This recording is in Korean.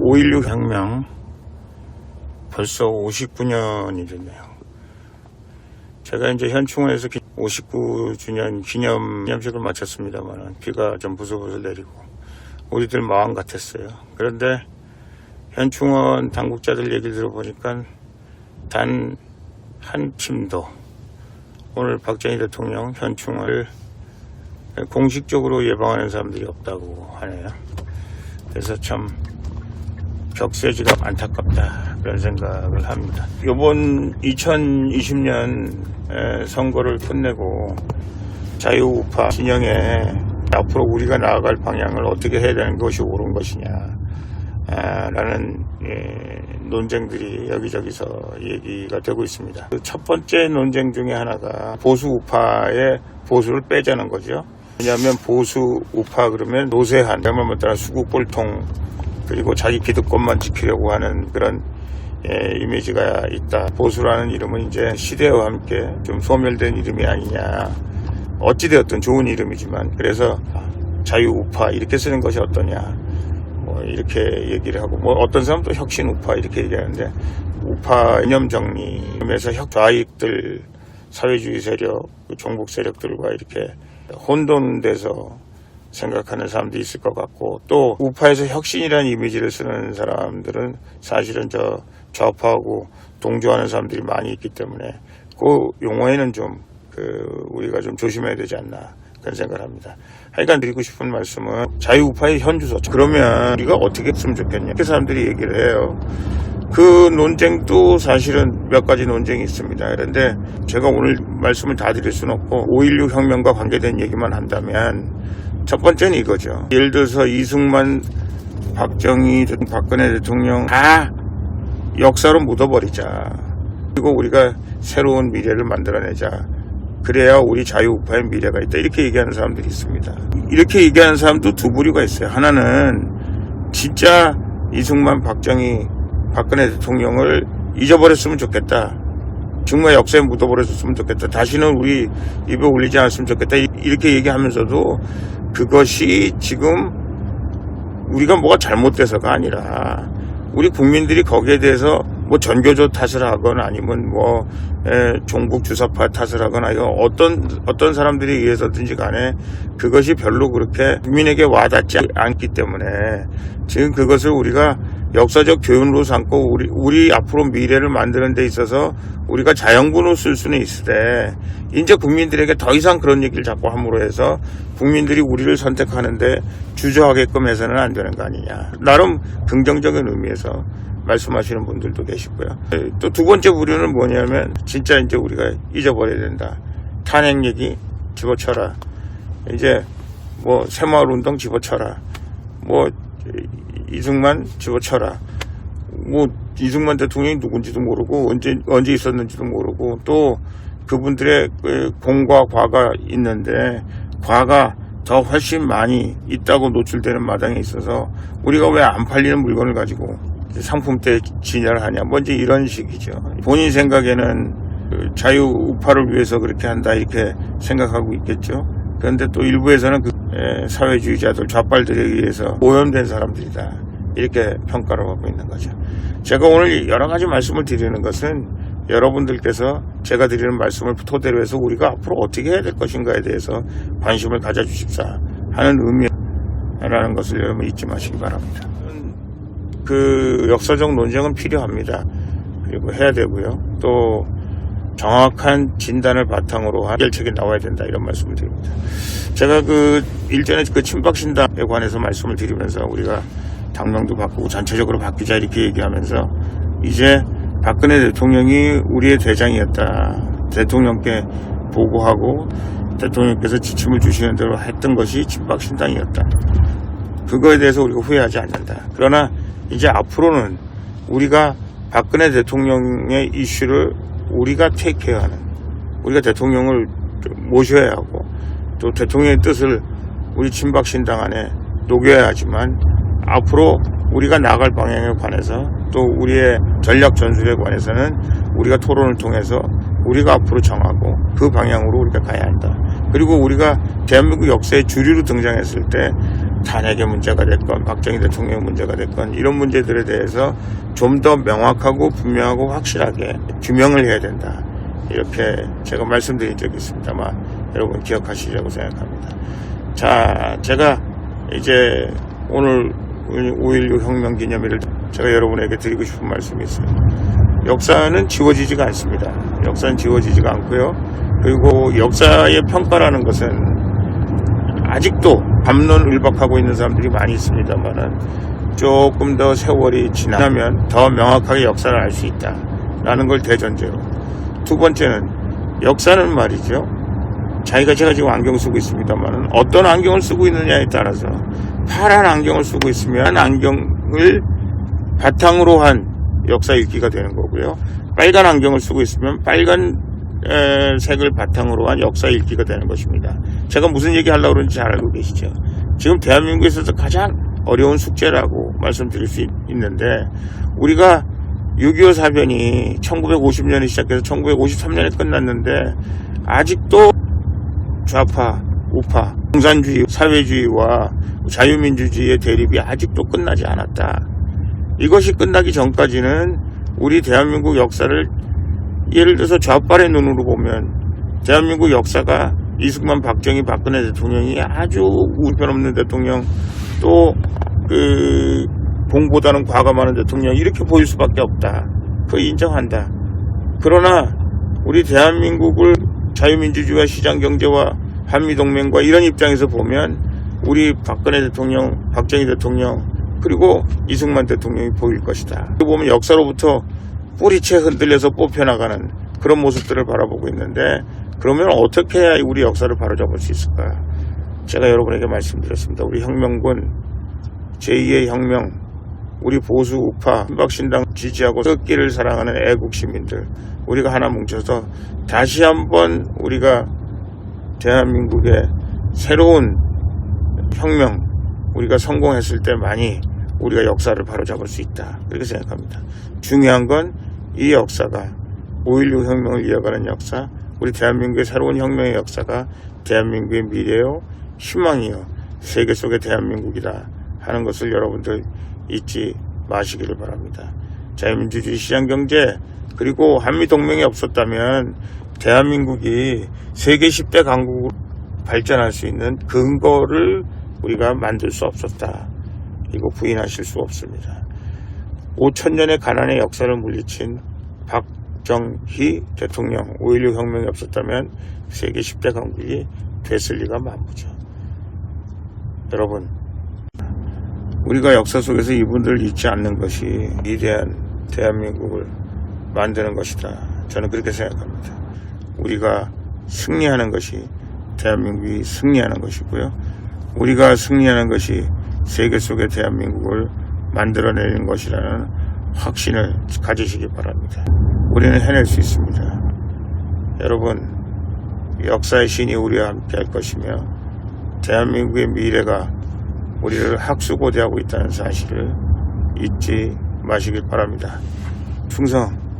5.16 혁명 벌써 59년이 됐네요. 제가 이제 현충원에서 59주년 기념식을 마쳤습니다만 비가 좀 부슬부슬 내리고 우리들 마음 같았어요. 그런데 현충원 당국자들 얘기를 들어보니까 단 한 팀도 오늘 박정희 대통령 현충원을 공식적으로 예방하는 사람들이 없다고 하네요. 그래서 참 격세지감 안타깝다 그런 생각을 합니다. 이번 2020년 선거를 끝내고 자유우파 진영에 앞으로 우리가 나아갈 방향을 어떻게 해야 되는 것이 옳은 것이냐 라는 논쟁들이 여기저기서 얘기가 되고 있습니다. 첫 번째 논쟁 중에 하나가 보수우파의 보수를 빼자는 거죠. 왜냐하면 보수우파 그러면 노쇠한, 말만 따라 수국볼통, 그리고 자기 기득권만 지키려고 하는 그런 이미지가 있다. 보수라는 이름은 이제 시대와 함께 좀 소멸된 이름이 아니냐. 어찌되었든 좋은 이름이지만, 그래서 자유우파 이렇게 쓰는 것이 어떠냐, 뭐 이렇게 얘기를 하고, 뭐 어떤 사람도 혁신우파 이렇게 얘기하는데, 우파 이념 정리에서 좌익들, 사회주의 세력, 종북 세력들과 이렇게 혼돈돼서 생각하는 사람도 있을 것 같고, 또 우파에서 혁신이라는 이미지를 쓰는 사람들은 사실은 좌파하고 동조하는 사람들이 많이 있기 때문에 그 용어에는 좀 우리가 좀 조심해야 되지 않나 그런 생각을 합니다. 하여간 드리고 싶은 말씀은 자유우파의 현주소, 그러면 우리가 어떻게 했으면 좋겠냐 이렇게 사람들이 얘기를 해요. 그 논쟁도 사실은 몇 가지 논쟁이 있습니다. 그런데 제가 오늘 말씀을 다 드릴 수는 없고 5.16 혁명과 관계된 얘기만 한다면 첫 번째는 이거죠. 예를 들어서 이승만, 박정희, 박근혜 대통령 다 역사로 묻어버리자. 그리고 우리가 새로운 미래를 만들어내자. 그래야 우리 자유우파의 미래가 있다. 이렇게 얘기하는 사람들이 있습니다. 이렇게 얘기하는 사람도 두 부류가 있어요. 하나는 진짜 이승만, 박정희, 박근혜 대통령을 잊어버렸으면 좋겠다. 정말 역사에 묻어버렸으면 좋겠다. 다시는 우리 입에 올리지 않았으면 좋겠다. 이렇게 얘기하면서도 그것이 지금 우리가 뭐가 잘못돼서가 아니라 우리 국민들이 거기에 대해서 뭐 전교조 탓을 하거나 아니면 뭐 종북 주사파 탓을 하거나 이거 어떤 사람들에 의해서든지 간에 그것이 별로 그렇게 국민에게 와닿지 않기 때문에 지금 그것을 우리가 역사적 교훈으로 삼고 우리 앞으로 미래를 만드는 데 있어서 우리가 자양분으로 쓸 수는 있으되 이제 국민들에게 더 이상 그런 얘기를 자꾸 함으로 해서 국민들이 우리를 선택하는데 주저하게끔 해서는 안 되는 거 아니냐. 나름 긍정적인 의미에서 말씀하시는 분들도 계시고요. 또 두 번째 부류는 뭐냐면 진짜 이제 우리가 잊어버려야 된다. 탄핵 얘기 집어쳐라. 이제 뭐 새마을운동 집어쳐라. 뭐 이승만 집어쳐라. 뭐 이승만 대통령이 누군지도 모르고 언제 있었는지도 모르고 또 그분들의 공과 과가 있는데 과가 더 훨씬 많이 있다고 노출되는 마당에 있어서 우리가 왜 안 팔리는 물건을 가지고 상품대 진열을 하냐, 뭐 이제 이런 식이죠. 본인 생각에는 자유우파를 위해서 그렇게 한다 이렇게 생각하고 있겠죠. 그런데 또 일부에서는 사회주의자들, 좌빨들에 의해서 오염된 사람들이다 이렇게 평가를 하고 있는 거죠. 제가 오늘 여러 가지 말씀을 드리는 것은 여러분들께서 제가 드리는 말씀을 토대로 해서 우리가 앞으로 어떻게 해야 될 것인가에 대해서 관심을 가져주십사 하는 의미라는 것을 여러분 잊지 마시기 바랍니다. 그 역사적 논쟁은 필요합니다. 그리고 해야 되고요. 또 정확한 진단을 바탕으로 해결책이 나와야 된다 이런 말씀을 드립니다. 제가 일전에 친박신당에 관해서 말씀을 드리면서 우리가 당명도 바꾸고 전체적으로 바뀌자 이렇게 얘기하면서 이제 박근혜 대통령이 우리의 대장이었다. 대통령께 보고하고 대통령께서 지침을 주시는 대로 했던 것이 친박신당이었다. 그거에 대해서 우리가 후회하지 않는다. 그러나 이제 앞으로는 우리가 박근혜 대통령의 이슈를 우리가 테이크해야 하는, 우리가 대통령을 모셔야 하고 또 대통령의 뜻을 우리 친박신당 안에 녹여야 하지만 앞으로 우리가 나갈 방향에 관해서 또 우리의 전략 전술에 관해서는 우리가 토론을 통해서 우리가 앞으로 정하고 그 방향으로 우리가 가야 한다. 그리고 우리가 대한민국 역사의 주류로 등장했을 때 탄핵의 문제가 됐건 박정희 대통령의 문제가 됐건 이런 문제들에 대해서 좀 더 명확하고 분명하고 확실하게 규명을 해야 된다. 이렇게 제가 말씀드린 적이 있습니다만 여러분 기억하시리라고 생각합니다. 자, 제가 이제 오늘 5.16 혁명 기념일을 제가 여러분에게 드리고 싶은 말씀이 있어요. 역사는 지워지지가 않습니다. 역사는 지워지지가 않고요. 그리고 역사의 평가라는 것은 아직도 담론을박하고 있는 사람들이 많이 있습니다만은 조금 더 세월이 지나면 더 명확하게 역사를 알 수 있다라는 걸 대전제로. 두 번째는 역사는 말이죠. 제가 지금 안경 쓰고 있습니다만은 어떤 안경을 쓰고 있느냐에 따라서 파란 안경을 쓰고 있으면 안경을 바탕으로 한 역사 읽기가 되는 거고요. 빨간 안경을 쓰고 있으면 빨간 색을 바탕으로 한 역사 읽기가 되는 것입니다. 제가 무슨 얘기 하려고 그러는지 잘 알고 계시죠. 지금 대한민국에 있어서 가장 어려운 숙제라고 말씀드릴 수 있는데 우리가 6.25 사변이 1950년에 시작해서 1953년에 끝났는데 아직도 좌파, 우파, 공산주의, 사회주의와 자유민주주의의 대립이 아직도 끝나지 않았다. 이것이 끝나기 전까지는 우리 대한민국 역사를 예를 들어서 좌빨의 눈으로 보면 대한민국 역사가 이승만, 박정희, 박근혜 대통령이 아주 우편없는 대통령 또 공보다는 과가 많은 대통령 이렇게 보일 수밖에 없다. 그거 인정한다. 그러나 우리 대한민국을 자유민주주의와 시장경제와 한미동맹과 이런 입장에서 보면 우리 박근혜 대통령, 박정희 대통령 그리고 이승만 대통령이 보일 것이다. 보면 역사로부터 뿌리채 흔들려서 뽑혀나가는 그런 모습들을 바라보고 있는데 그러면 어떻게 해야 우리 역사를 바로잡을 수 있을까? 제가 여러분에게 말씀드렸습니다. 우리 혁명군, 제2의 혁명, 우리 보수 우파, 신박신당 지지하고 썩기를 사랑하는 애국 시민들 우리가 하나 뭉쳐서 다시 한번 우리가 대한민국의 새로운 혁명 우리가 성공했을 때 많이 우리가 역사를 바로잡을 수 있다. 그렇게 생각합니다. 중요한 건 이 역사가 5.16 혁명을 이어가는 역사, 우리 대한민국의 새로운 혁명의 역사가 대한민국의 미래요, 희망이요, 세계 속의 대한민국이다 하는 것을 여러분들 잊지 마시기를 바랍니다. 자유민주주의 시장경제 그리고 한미동맹이 없었다면 대한민국이 세계 10대 강국으로 발전할 수 있는 근거를 우리가 만들 수 없었다. 이거 부인하실 수 없습니다. 5,000년의 가난의 역사를 물리친 박정희 대통령 5.16 혁명이 없었다면 세계 10대 강국이 됐을 리가 만무죠. 여러분, 우리가 역사 속에서 이분들을 잊지 않는 것이 위대한 대한민국을 만드는 것이다. 저는 그렇게 생각합니다. 우리가 승리하는 것이 대한민국이 승리하는 것이고요. 우리가 승리하는 것이 세계 속의 대한민국을 만들어내는 것이라는 확신을 가지시기 바랍니다. 우리는 해낼 수 있습니다. 여러분, 역사의 신이 우리와 함께 할 것이며 대한민국의 미래가 우리를 학수고대하고 있다는 사실을 잊지 마시길 바랍니다. 충성!